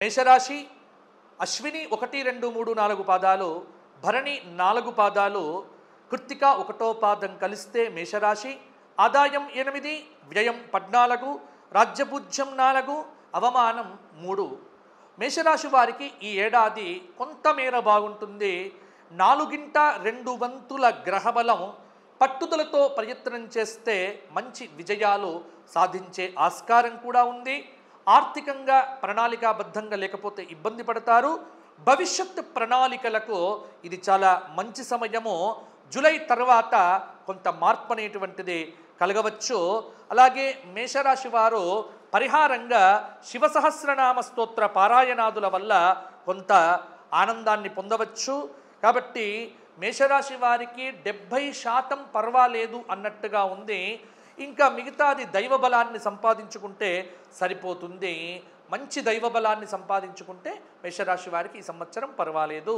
మేషరాశి అశ్విని 1, 2, 3, 4 పాదాలు, భరణి 4 పాదాలు, కృత్తిక 1వ పాదం కలిస్తే మేషరాశి. ఆదాయం 8, వ్యయం 14, రాజ్యపూజ్యం 4, అవమానం 3. మేషరాశి వారికి ఈ ఏడాది కొంతమేర బాగుంటుంది. 4/2 వంతుల గ్రహబలం, పట్టుదలతో ప్రయత్నం చేస్తే మంచి విజయాలు సాధించే ఆస్కారం కూడా ఉంది. ఆర్థికంగా ప్రణాళికాబద్ధంగా లేకపోతే ఇబ్బంది పడతారు. భవిష్యత్ ప్రణాళికలకు ఇది చాలా మంచి సమయము. జూలై తర్వాత కొంత మార్పు అనేటువంటిది కలగవచ్చు. అలాగే మేషరాశి వారు పరిహారంగా శివ సహస్రనామ స్తోత్ర పారాయణాదుల వల్ల కొంత ఆనందాన్ని పొందవచ్చు. కాబట్టి మేషరాశి వారికి 70% పర్వాలేదు అన్నట్టుగా ఉంది. ఇంకా మిగతాది దైవబలాన్ని సంపాదించుకుంటే సరిపోతుంది. మంచి దైవబలాన్ని సంపాదించుకుంటే మేషరాశి వారికి ఈ సంవత్సరం పర్వాలేదు.